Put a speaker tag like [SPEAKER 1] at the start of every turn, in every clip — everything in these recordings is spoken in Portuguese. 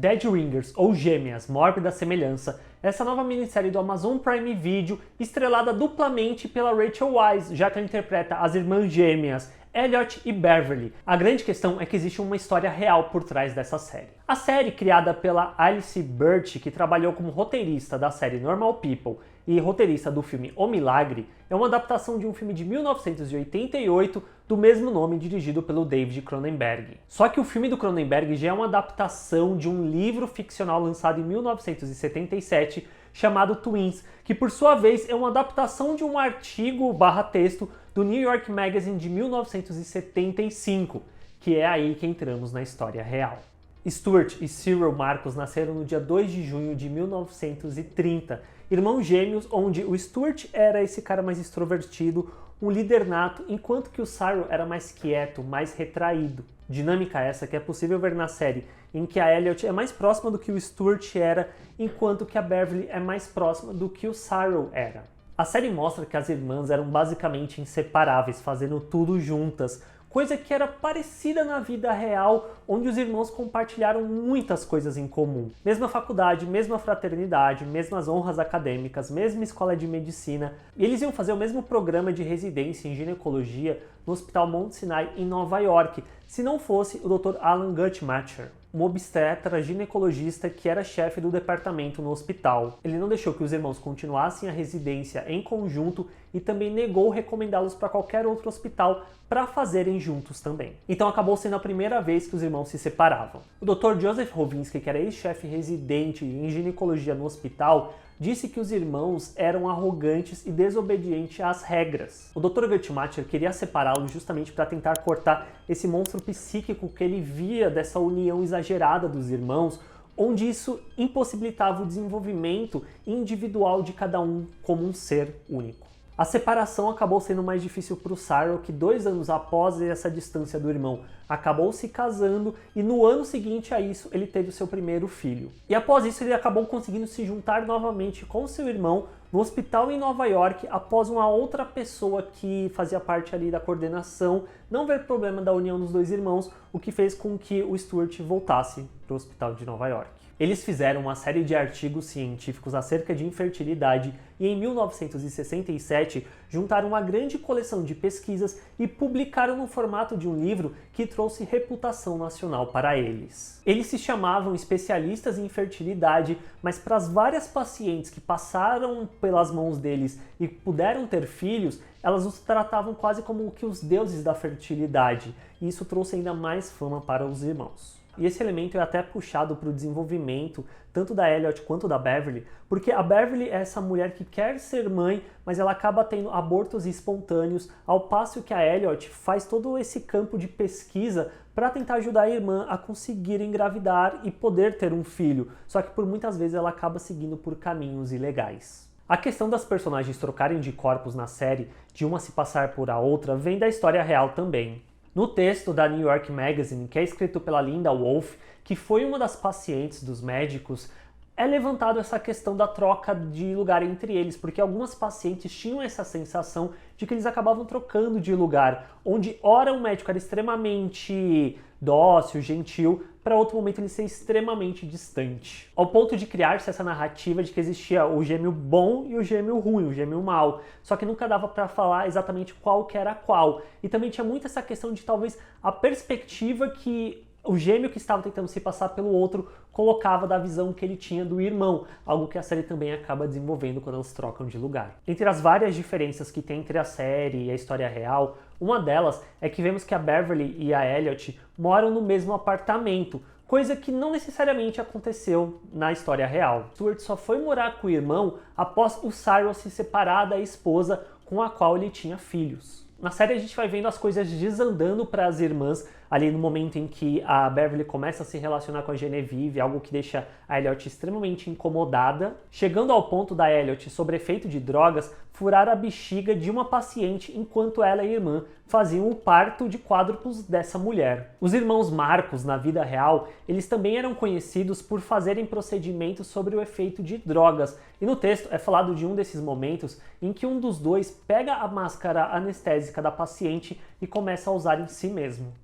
[SPEAKER 1] Dead Ringers, ou Gêmeas, Mórbida Semelhança, essa nova minissérie do Amazon Prime Video, estrelada duplamente pela Rachel Weisz, já que ela interpreta as irmãs gêmeas Elliot e Beverly. A grande questão é que existe uma história real por trás dessa série. A série, criada pela Alice Birch, que trabalhou como roteirista da série Normal People e roteirista do filme O Milagre, é uma adaptação de um filme de 1988 do mesmo nome, dirigido pelo David Cronenberg. Só que o filme do Cronenberg já é uma adaptação de um livro ficcional lançado em 1977 chamado Twins, que por sua vez é uma adaptação de um artigo/texto do New York Magazine de 1975, que é aí que entramos na história real. Stuart e Cyril Marcos nasceram no dia 2 de junho de 1930, irmãos gêmeos, onde o Stuart era esse cara mais extrovertido, um líder nato, enquanto que o Cyril era mais quieto, mais retraído. Dinâmica essa que é possível ver na série, em que a Elliot é mais próxima do que o Stuart era, enquanto que a Beverly é mais próxima do que o Cyril era. A série mostra que as irmãs eram basicamente inseparáveis, fazendo tudo juntas, coisa que era parecida na vida real, onde os irmãos compartilharam muitas coisas em comum. Mesma faculdade, mesma fraternidade, mesmas honras acadêmicas, mesma escola de medicina, e eles iam fazer o mesmo programa de residência em ginecologia no Hospital Mount Sinai em Nova York, se não fosse o Dr. Alan Guttmacher, um obstetra ginecologista que era chefe do departamento no hospital. Ele não deixou que os irmãos continuassem a residência em conjunto e também negou recomendá-los para qualquer outro hospital para fazerem juntos também. Então acabou sendo a primeira vez que os irmãos se separavam. O Dr. Joseph Rovinsky, que era ex-chefe residente em ginecologia no hospital, disse que os irmãos eram arrogantes e desobedientes às regras. O Dr. Guttmacher queria separá-los justamente para tentar cortar esse monstro psíquico que ele via dessa união exagerada dos irmãos, onde isso impossibilitava o desenvolvimento individual de cada um como um ser único. A separação acabou sendo mais difícil para o Cyril, que 2 anos após essa distância do irmão, acabou se casando e no ano seguinte a isso ele teve o seu primeiro filho. E após isso ele acabou conseguindo se juntar novamente com seu irmão no hospital em Nova York, após uma outra pessoa que fazia parte ali da coordenação não ver problema da união dos dois irmãos, o que fez com que o Stuart voltasse para o hospital de Nova York. Eles fizeram uma série de artigos científicos acerca de infertilidade e em 1967 juntaram uma grande coleção de pesquisas e publicaram no formato de um livro que trouxe reputação nacional para eles. Eles se chamavam especialistas em fertilidade, mas para as várias pacientes que passaram pelas mãos deles e puderam ter filhos, elas os tratavam quase como que os deuses da fertilidade, e isso trouxe ainda mais fama para os irmãos. E esse elemento é até puxado para o desenvolvimento tanto da Elliot quanto da Beverly, porque a Beverly é essa mulher que quer ser mãe, mas ela acaba tendo abortos espontâneos, ao passo que a Elliot faz todo esse campo de pesquisa para tentar ajudar a irmã a conseguir engravidar e poder ter um filho, só que por muitas vezes ela acaba seguindo por caminhos ilegais. A questão das personagens trocarem de corpos na série, de uma se passar por a outra, vem da história real também. No texto da New York Magazine, que é escrito pela Linda Wolf, que foi uma das pacientes dos médicos, é levantado essa questão da troca de lugar entre eles, porque algumas pacientes tinham essa sensação de que eles acabavam trocando de lugar, onde ora o médico era extremamente dócil, gentil, para outro momento ele ser extremamente distante. Ao ponto de criar-se essa narrativa de que existia o gêmeo bom e o gêmeo ruim, o gêmeo mau, só que nunca dava para falar exatamente qual que era qual. E também tinha muito essa questão de talvez a perspectiva que o gêmeo que estava tentando se passar pelo outro colocava da visão que ele tinha do irmão, algo que a série também acaba desenvolvendo quando elas trocam de lugar. Entre as várias diferenças que tem entre a série e a história real, uma delas é que vemos que a Beverly e a Elliot moram no mesmo apartamento, coisa que não necessariamente aconteceu na história real. Stuart só foi morar com o irmão após o Cyril se separar da esposa com a qual ele tinha filhos. Na série a gente vai vendo as coisas desandando para as irmãs, ali no momento em que a Beverly começa a se relacionar com a Genevieve, algo que deixa a Elliot extremamente incomodada, chegando ao ponto da Elliot, sob efeito de drogas, furar a bexiga de uma paciente enquanto ela e a irmã faziam o parto de quádruplos dessa mulher. Os irmãos Marcos, na vida real, eles também eram conhecidos por fazerem procedimentos sobre o efeito de drogas, e no texto é falado de um desses momentos em que um dos dois pega a máscara anestésica da paciente e começa a usar em si mesmo.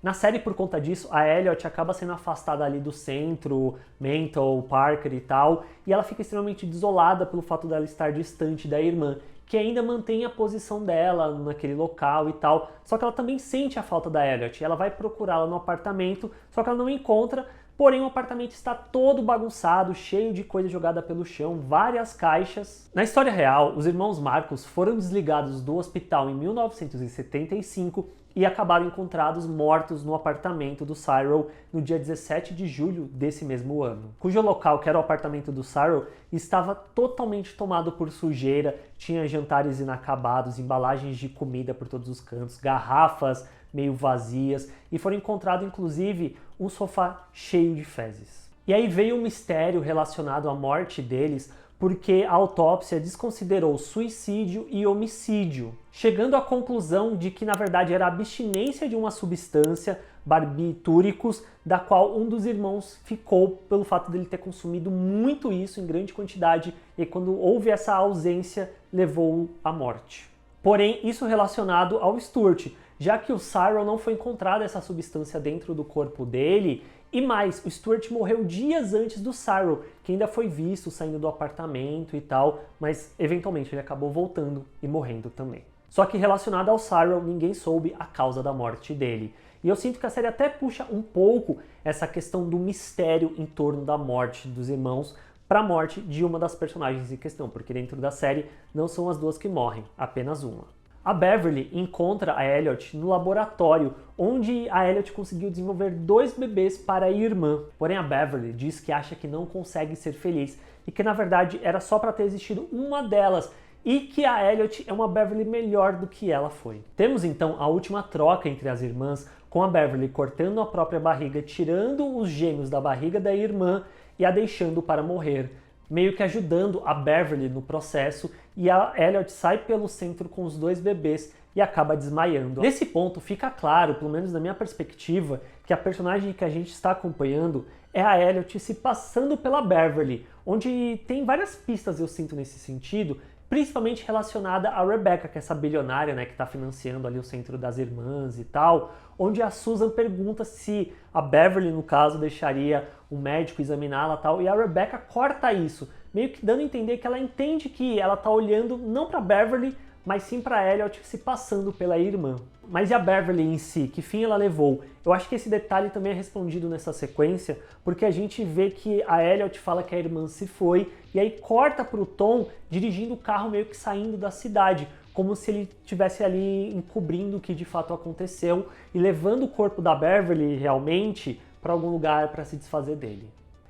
[SPEAKER 1] Na série, por conta disso, a Elliot acaba sendo afastada ali do centro, Mental, Parker e tal, e ela fica extremamente desolada pelo fato dela estar distante da irmã, que ainda mantém a posição dela naquele local e tal, só que ela também sente a falta da Elliot, ela vai procurá-la no apartamento, só que ela não encontra, porém o apartamento está todo bagunçado, cheio de coisa jogada pelo chão, várias caixas. Na história real, os irmãos Marcos foram desligados do hospital em 1975 e acabaram encontrados mortos no apartamento do Cyril no dia 17 de julho desse mesmo ano, cujo local, que era o apartamento do Cyril, estava totalmente tomado por sujeira, tinha jantares inacabados, embalagens de comida por todos os cantos, garrafas meio vazias, e foram encontrados inclusive um sofá cheio de fezes. E aí veio um mistério relacionado à morte deles, porque a autópsia desconsiderou suicídio e homicídio, chegando à conclusão de que na verdade era a abstinência de uma substância, barbitúricos, da qual um dos irmãos ficou pelo fato dele ter consumido muito isso em grande quantidade, e quando houve essa ausência levou-o à morte. Porém, isso relacionado ao Stuart, já que o Cyril não foi encontrada essa substância dentro do corpo dele, e mais, o Stuart morreu dias antes do Cyril, que ainda foi visto saindo do apartamento e tal, mas eventualmente ele acabou voltando e morrendo também. Só que relacionado ao Cyril, ninguém soube a causa da morte dele. E eu sinto que a série até puxa um pouco essa questão do mistério em torno da morte dos irmãos para a morte de uma das personagens em questão, porque dentro da série não são as duas que morrem, apenas uma. A Beverly encontra a Elliot no laboratório, onde a Elliot conseguiu desenvolver 2 bebês para a irmã. Porém, a Beverly diz que acha que não consegue ser feliz e que na verdade era só para ter existido uma delas, e que a Elliot é uma Beverly melhor do que ela foi. Temos então a última troca entre as irmãs, com a Beverly cortando a própria barriga, tirando os gêmeos da barriga da irmã e a deixando para morrer, meio que ajudando a Beverly no processo, e a Elliot sai pelo centro com os 2 bebês e acaba desmaiando. Nesse ponto fica claro, pelo menos na minha perspectiva, que a personagem que a gente está acompanhando é a Elliot se passando pela Beverly, onde tem várias pistas eu sinto nesse sentido, principalmente relacionada a Rebecca, que é essa bilionária, né, que está financiando ali o centro das irmãs e tal, onde a Susan pergunta se a Beverly, no caso, deixaria o médico examiná-la e tal, e a Rebecca corta isso, meio que dando a entender que ela entende que ela está olhando não para Beverly, mas sim para Elliot se passando pela irmã. Mas e a Beverly em si? Que fim ela levou? Eu acho que esse detalhe também é respondido nessa sequência, porque a gente vê que a Elliot fala que a irmã se foi, e aí corta para o Tom dirigindo o carro meio que saindo da cidade, como se ele estivesse ali encobrindo o que de fato aconteceu e levando o corpo da Beverly realmente para algum lugar para se desfazer dele.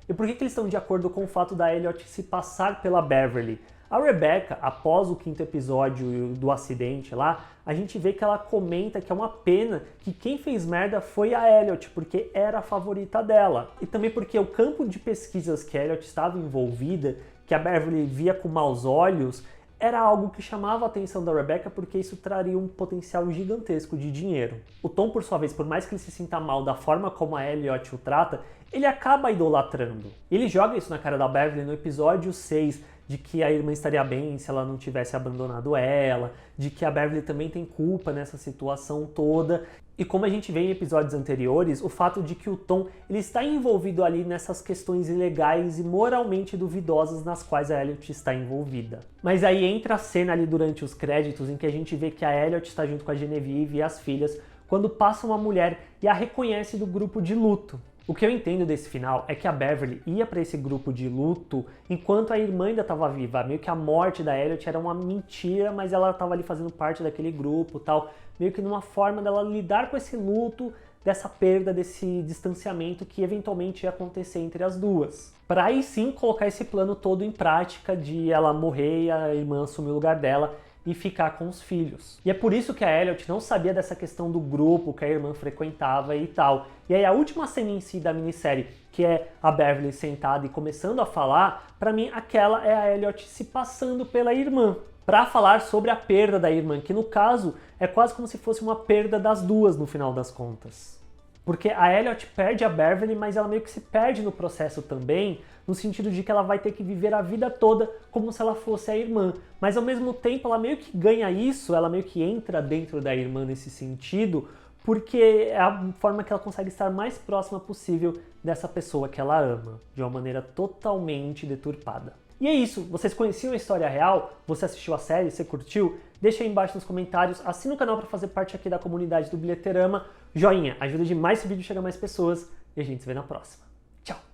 [SPEAKER 1] E por que eles estão de acordo com o fato da Elliot se passar pela Beverly? A Rebecca, após o 5º episódio do acidente lá, a gente vê que ela comenta que é uma pena que quem fez merda foi a Elliot, porque era a favorita dela. E também porque o campo de pesquisas que a Elliot estava envolvida, que a Beverly via com maus olhos, era algo que chamava a atenção da Rebecca, porque isso traria um potencial gigantesco de dinheiro. O Tom, por sua vez, por mais que ele se sinta mal da forma como a Elliot o trata, ele acaba idolatrando. Ele joga isso na cara da Beverly no episódio 6, de que a irmã estaria bem se ela não tivesse abandonado ela, de que a Beverly também tem culpa nessa situação toda. E como a gente vê em episódios anteriores, o fato de que o Tom ele está envolvido ali nessas questões ilegais e moralmente duvidosas nas quais a Elliot está envolvida. Mas aí entra a cena ali durante os créditos em que a gente vê que a Elliot está junto com a Genevieve e as filhas, quando passa uma mulher e a reconhece do grupo de luto. O que eu entendo desse final é que a Beverly ia para esse grupo de luto enquanto a irmã ainda estava viva. Meio que a morte da Elliot era uma mentira, mas ela estava ali fazendo parte daquele grupo e tal. Meio que numa forma dela lidar com esse luto, dessa perda, desse distanciamento que eventualmente ia acontecer entre as duas. Para aí sim colocar esse plano todo em prática de ela morrer e a irmã assumir o lugar dela e ficar com os filhos. E é por isso que a Elliot não sabia dessa questão do grupo que a irmã frequentava e tal. E aí a última cena em si da minissérie, que é a Beverly sentada e começando a falar, pra mim aquela é a Elliot se passando pela irmã, pra falar sobre a perda da irmã, que no caso é quase como se fosse uma perda das duas no final das contas. Porque a Elliot perde a Beverly, mas ela meio que se perde no processo também, no sentido de que ela vai ter que viver a vida toda como se ela fosse a irmã. Mas ao mesmo tempo ela meio que ganha isso, ela meio que entra dentro da irmã nesse sentido, porque é a forma que ela consegue estar mais próxima possível dessa pessoa que ela ama, de uma maneira totalmente deturpada. E é isso, vocês conheciam a história real? Você assistiu a série? Você curtiu? Deixa aí embaixo nos comentários, assina o canal para fazer parte aqui da comunidade do Bilheterama, joinha, ajuda demais esse vídeo a chegar a mais pessoas, e a gente se vê na próxima. Tchau!